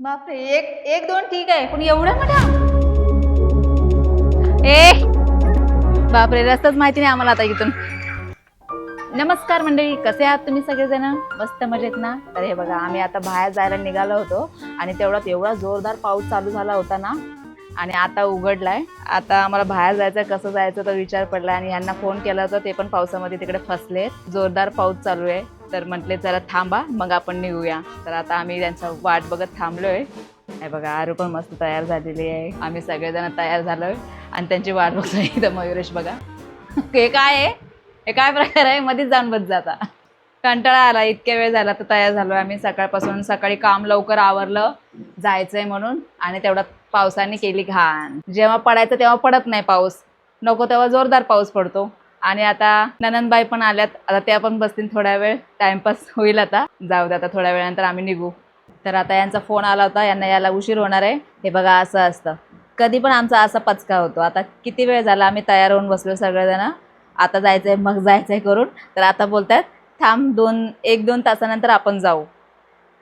बापरे, एक एक दोन ठीक आहे, पण एवढं मोठा ए बापरे, रस्ताच माहिती नाही आम्हाला आता इथून. नमस्कार मंडळी, कसे आहात तुम्ही सगळेजण? मस्त मजेत ना? तर हे बघा, आम्ही आता बाहेर जायला निघालो होतो आणि तेवढ्यात एवढा जोरदार पाऊस चालू झाला होता ना, आणि आता उघडलाय. आता आम्हाला बाहेर जायचं, कसं जायचं तर विचार पडलाय आणि यांना फोन केला होता, ते पण पावसामध्ये तिकडे फसले. जोरदार पाऊस चालू आहे, तर म्हटले जरा थांबा मग आपण निघूया. तर आता आम्ही त्यांचा वाट बघत थांबलोय. हे बघा, आरू पण मस्त तयार झालेली आहे, आम्ही सगळेजण तयार झालोय आणि त्यांची वाट बघतोय. इथं मयुरेश बघा, हे काय आहे, हे काय प्रकार आहे, मध्येच जाऊन बस जाता. कंटाळा आला, इतक्या वेळ झाला तर तयार झालोय आम्ही सकाळपासून. सकाळी काम लवकर आवरलं, जायचंय म्हणून, आणि तेवढ्यात पावसाने केली घाण. जेव्हा पडायचं तेव्हा पडत नाही पाऊस, नको तेव्हा जोरदार पाऊस पडतो. आणि आता ननंदबाई पण आल्यात, आता त्या पण बसतील थोड्या वेळ, टाइमपास होईल. आता जाऊ दे, आता थोड्या वेळानंतर आम्ही निघू. तर आता यांचा फोन आला होता, यांना यायला उशीर होणार आहे. हे बघा, असं असतं कधी पण आमचा असा पचका होतो. आता किती वेळ झाला आम्ही तयार होऊन बसलो सगळेजण, आता जायचंय मग जायचंय करून. तर आता बोलतात थांब, 1-2 तासानंतर आपण जाऊ.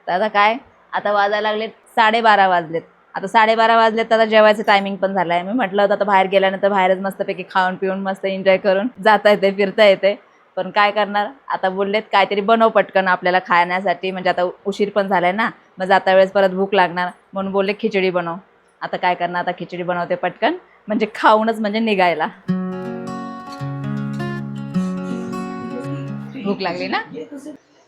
तर आता काय, आता वाजायला लागलेत 12:30 वाजलेत. आता 12:30 वाजलेत, आता जेवायचं टायमिंग पण झालंय. मी म्हटलं होतं आता बाहेर गेल्यानंतर बाहेरच मस्तपैकी खाऊन पिऊन मस्त एन्जॉय करून जाता येते, फिरता येते. पण काय करणार, आता बोललेत काहीतरी बनव पटकन आपल्याला खाण्यासाठी, म्हणजे आता उशीर पण झालाय ना, मग जाता वेळेस परत भूक लागणार, म्हणून बोलले खिचडी बनव. आता काय करणार, आता खिचडी बनवते पटकन, म्हणजे खाऊनच म्हणजे निघायला. भूक लागली ना,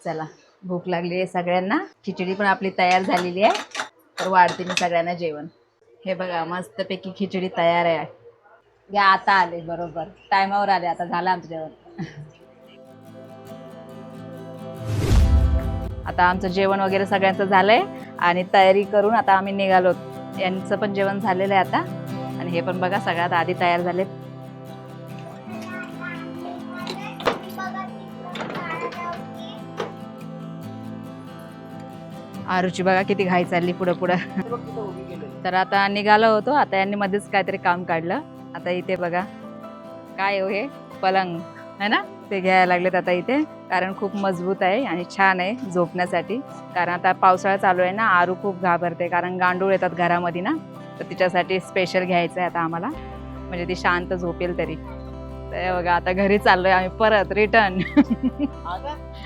चला, भूक लागली आहे सगळ्यांना. खिचडी पण आपली तयार झालेली आहे, तर वाढते मी सगळ्यांना जेवण. हे बघा, मस्तपैकी खिचडी तयार आहे. या, आता आले, बरोबर टायमावर आले, आता झालं आमचं जेवण. आता आमचं जेवण वगैरे सगळ्यांचं झालंय आणि तयारी करून आता आम्ही निघालो. यांचं पण जेवण झालेलं आहे आता, आणि हे पण बघा सगळ्यात आधी तयार झालेत. आरुची बघा किती घाई चालली पुढं पुढं. तर आता निघालो होतो, आता यांनी मध्येच काहीतरी काम काढलं. आता इथे बघा काय हो, हे पलंग है ना, ते घ्यायला लागलेत आता इथे, कारण खूप मजबूत आहे आणि छान आहे झोपण्यासाठी. कारण आता पावसाळा चालू आहे ना, आरू खूप घाबरते, कारण गांडूळ येतात घरामध्ये ना, तर तिच्यासाठी स्पेशल घ्यायचं आहे आता आम्हाला, म्हणजे ती शांत झोपेल तरी. तर बघा, आता घरी चाललोय आम्ही परत रिटर्न.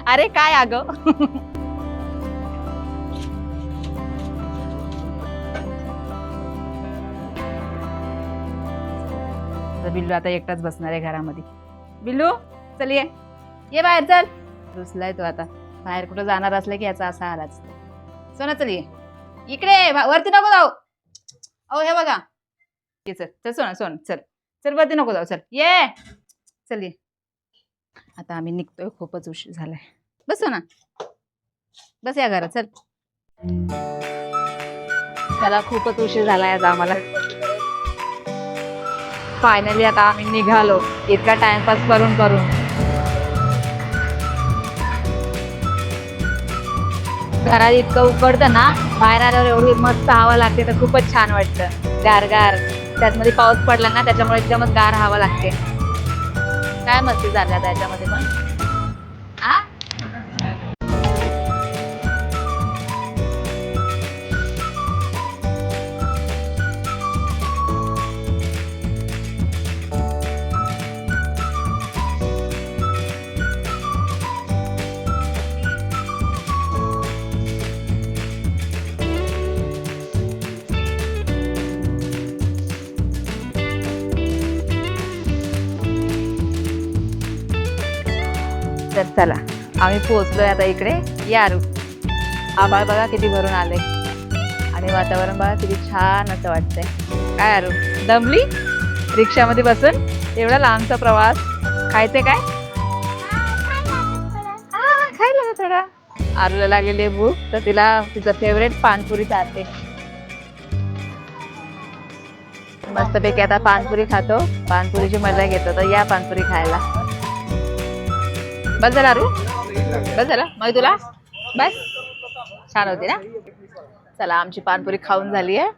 अरे काय अगं, बिल्लू आता एकटाच बसणार आहे घरामध्ये. बिल्लू चल, ये बाहेर, चल. रुसलाय तो आता, बाहेर कुठं जाणार असलं की याचा असा आलाच. सोना चल, ये इकडे, वरती नको जाऊ. अहो हे बघा, ये चल चल सोना, सोन चल, चल वरती नको जाऊ, चल ये, चल ये. आता आम्ही निघतोय, खूपच उशीर झालाय. बस सोना, बस या घरात, चल. त्याला खूपच उशीर झालाय आता आम्हाला. फायनली आता आम्ही निघालो, इतका टाइमपास करून करून. घरात इतकं उकडतं ना, बाहेर आल्यावर एवढी मस्त हवा लागते, तर खूपच छान वाटतं, गारगार. त्यातमध्ये पाऊस पडला ना, त्याच्यामुळे एकदमच गार हवा लागते. काय मस्ती झाल्या त्याच्यामध्ये पण. आ तर चला, आम्ही पोहोचलोय आता इकडे. यारू, आभाळ बघा किती भरून आले, आणि वातावरण बघा किती छान असं वाटतंय. काय आरू, दमली रिक्षामध्ये बसून, एवढा लांबचा प्रवास. खायचंय काय, खायला ना थोडा. आरूला लागलेली आहे भूक, तर तिला तिचं फेवरेट पानपुरी चालते. मस्तपैकी आता पानपुरी खातो, पानपुरीची मजा घेतो. तर या पानपुरी खायला. बस झाला आरू, बस झाला मग तुला, बस. छान होती ना. चला, आमची पानपुरी खाऊन झाली आहे,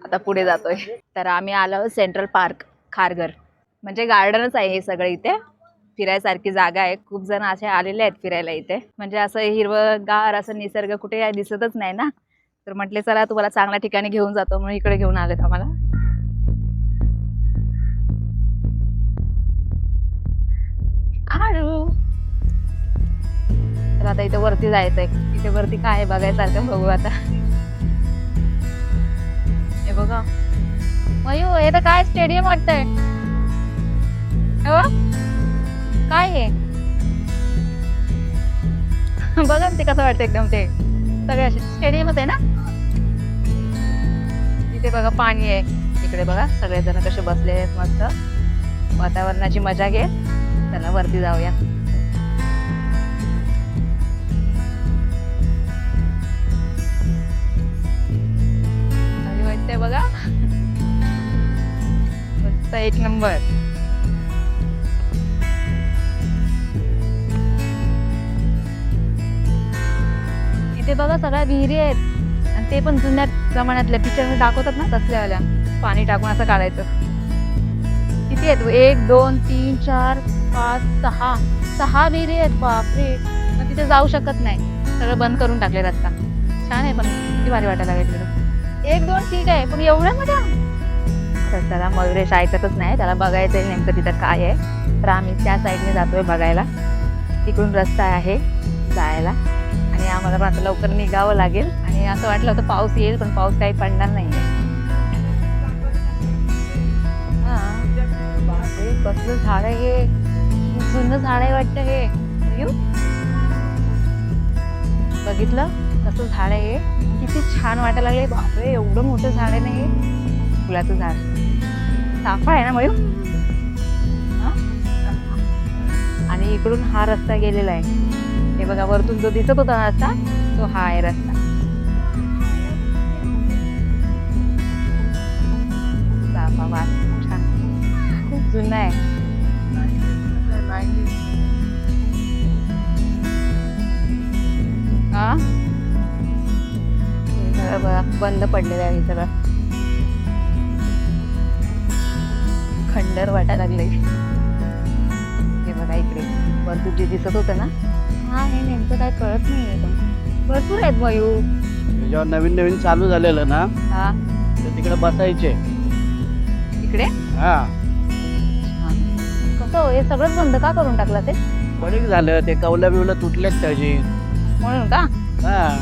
आता पुढे जातोय. तर आम्ही आलो सेंट्रल पार्क, खारघर, म्हणजे गार्डनच आहे हे सगळं. इथे फिरायसारखी जागा आहे, खूप जण असे आलेले आहेत फिरायला इथे. म्हणजे असं हिरवगार असं निसर्ग कुठे दिसतच नाही ना, तर म्हटले चला तुम्हाला चांगल्या ठिकाणी घेऊन जातो म्हणून इकडे घेऊन आलेत आम्हाला. आरू. तर आता इथे वरती जायचंय. इथे वरती काय आहे बघायसारखं बघू आता. हे बघा मयू, हे तर काय स्टेडियम वाटतंय. हे बघ काय आहे बघा ना ते कसं वाटतं एकदम. ते सगळे असे स्टेडियमच आहे ना. इथे बघा पाणी आहे. इकडे बघा सगळेजण कसे बसले आहेत मस्त वातावरणाची मजा घेत. चला वरती जाऊया. वाटतंय बघा मस्त एक नंबर. इथे बघा सगळ्या विहिरी आहेत आणि ते पण जुन्या जमान्यातल्या पिक्चर मध्ये दाखवतात ना तसल्यावाल्या. पाणी टाकून असं काढायचं. किती आहेत 1 2 3 4 5 6 6 विहिरी आहेत. बापरे. मग तिथे जाऊ शकत नाही. सगळं बंद करून टाकले रस्ता. छान आहे पण किती भारी वाटायला लागले तिकडे. 1 2 ठीक आहे पण एवढ्या मोठ्या. तर त्याला मयुरेश ऐकतच नाही. त्याला बघायचंय नेमकं तिथं काय आहे. तर आम्ही त्या साईडने जातोय बघायला. तिकडून रस्ता आहे जायला आणि आम्हाला पण आता लवकर निघावं लागेल. आणि असं वाटलं होतं पाऊस येईल पण पाऊस काही पडणार नाहीये. कसलं झाड आहे हे. जुनं झाड आहे वाटतं हे. बघितलं कसं झाड आहे हे. किती छान वाटायला लागले. बापरे एवढं मोठं झाड आहे ना हे. फुलाचं झाड. चाफा आहे ना मयूर. आणि इकडून हा रस्ता गेलेला आहे. हे बघा वरतून जो दिसत होता रस्ता तो हा आहे रस्ता. चाफा वास छान. खूप जुना आहे. हा सगळं बघा बंद पडलेलं आहे. सगळं खंडर वाटायला लागले. हे बघा इकडे वरतून जे दिसत होतं ना हा हे नेमकं काय कळत नाही. भरपूर आहेत मयूर. जेव्हा नवीन नवीन चालू झालेलं ना हा तर तिकडे बसायचे. इकडे हा कसं हे सगळंच बंद का करून टाकलं ते. बरेच झालं ते. कौला बिवलं तुटलेत त्याची म्हणून का. हा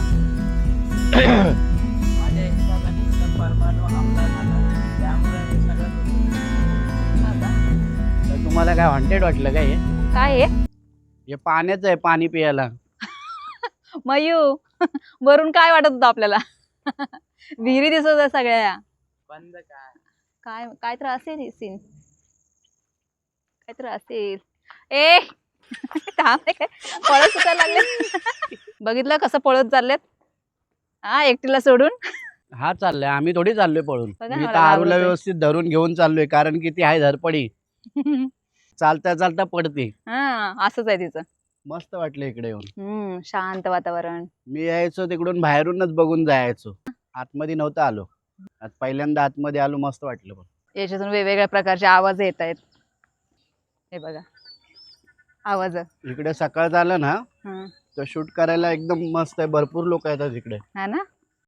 तुम्हाला काय हॉन्टेड वाटलं काय हे? काय आहे हे पाण्याचं आहे. पाणी पियाला. मयू वरून काय वाटत होतं आपल्याला. विहिरी दिसत होत्या सगळ्या. बंद काय काय काय तर असेल सीन. काय तर असेल. ए थांब काय पळत सुटायला लागले. बघितलं कसं पळत चाललेत. हा एकटीला सोडून. हा चाललंय. आम्ही थोडी चाललोय पळून. बघा ना मी तर मला आरूला घाबरवतोय. व्यवस्थित धरून घेऊन चाललोय कारण की ती आहे धरपडी. चालता चालता पडते. हा असंच आहे तिचं. मस्त वाटलं इकडे येऊन. शांत वातावरण. मी यायचो तिकडून बाहेरूनच बघून जायचो. आतमध्ये नव्हतं आलो. आज पहिल्यांदा आतमध्ये आलो. मस्त वाटलं. पण याच्यातून वेगवेगळ्या प्रकारचे आवाज येत आहेत. हे बघा आवाज. इकडे सकाळ झालं ना तर शूट करायला एकदम मस्त आहे. भरपूर लोक येतात इकडे. हा ना.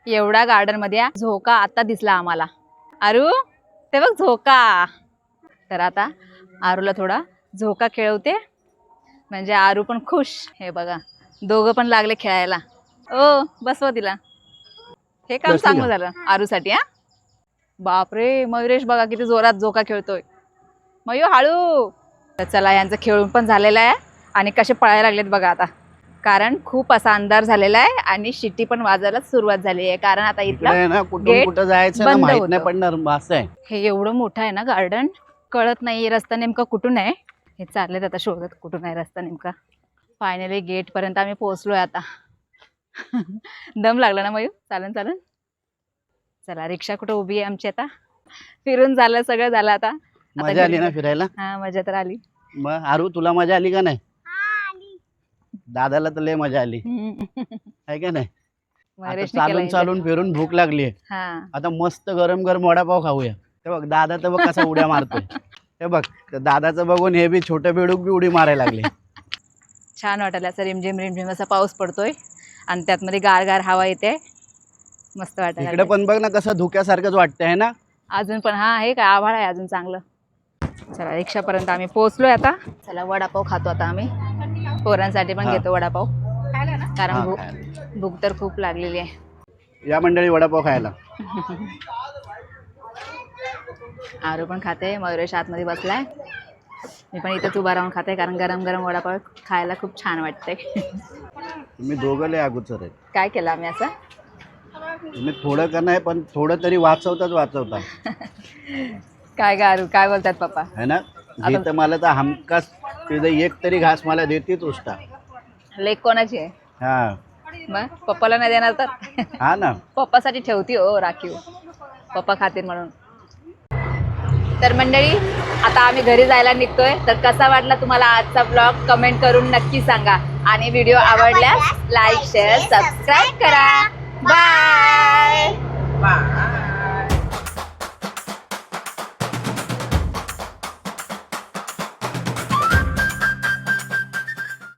एवढा गार्डन मध्ये झोका आता दिसला आम्हाला. आरू ते बघ झोका. तर आता आरूला थोडा झोका खेळवते म्हणजे आरू पण खुश. हे बघा दोघं पण लागले खेळायला. ओ बसवा तिला. हे काम बसली चांगलं का? झालं आरूसाठी. हा बापरे मयुरेश बघा किती जोरात झोका खेळतोय. मयू हळू. तर चला यांचं खेळून पण झालेलं आहे आणि कसे पळायला लागलेत बघा आता. कारण खूप असा अंधार झालेला आहे आणि शिट्टी पण वाजायला सुरुवात झाली आहे. कारण आता इकडे इथलं आहे ना कुठून gate कुठं जायचं ना बंद माहित होतं. नाही पडणार. असं आहे. हे एवढं मोठं आहे ना गार्डन. कळत नाही रस्ता नेमका कुठून आहे. हे चाललेत आता शोधत कुठून आहे रस्ता नेमका. फायनली गेट पर्यंत आम्ही पोहोचलोय आता. दम लागला ना मयू. चालन चालन. चला रिक्षा कुठं उभी आहे आमची आता. फिरून झालं सगळं झालं आता. मजा आली ना फिरायला. हा मजा तर आली. मग आरू तुला मजा आली का नाही. दादाला तर लय मजा आली आहे का नाही. आता चालून चालून फिरून भूक लागली. आता मस्त गरम गरम वडापाव खाऊया. हे बघ दादा तर बघ कसा उड्या मारतोय. हे बघ दादाचं बघून हे बी छोटे बेडूक बी उडी मारायला लागले. छान वाटायला असं रिमझिम रिमझिम असा पाऊस पडतोय आणि त्यात मध्ये गार गार हवा येते. मस्त वाटायला इकडे पण बघ ना कसं धुक्यासारखंच वाटतंय है ना. अजून पण हा आहे का आभाळ आहे अजून चांगलं. चला रिक्षापर्यंत आम्ही पोहोचलोय आता. चला वडापाव खातो आता आम्ही. पोरांसाठी पण हा. घेतो वडापाव कारण हा, भूक खायला. भूक तर खूप लागलेली आहे. या मंडळी वडापाव खायला. आरू पण खाते, मयुरेश आतमध्ये बसलाय. मी पण इथंच उभा राहून खाते कारण गरम गरम वडापाव खायला खूप छान वाटते. तुम्ही दोघं लय अगोदर आहेत. काय केलं आम्ही असं? तुम्ही थोडं का नाही पण थोडं तरी वाचवता काय ग आरू, काय बोलतात पप्पा? है ना. तर मला तर हमखास तिथं एक तरी घास मला देतीच उष्टा. लेक कोणाची आहे? हा मग पप्पाला नाही देणार तर हा ना. पप्पासाठी ठेवती हो राखीव, पप्पा खातील म्हणून. तर मंडळी आता आम्ही घरी जायला निघतोय. तर कसा वाटला तुम्हाला आजचा ब्लॉग कमेंट करून नक्की सांगा आणि व्हिडिओ आवडल्यास लाईक शेअर सबस्क्राईब करा. बाय.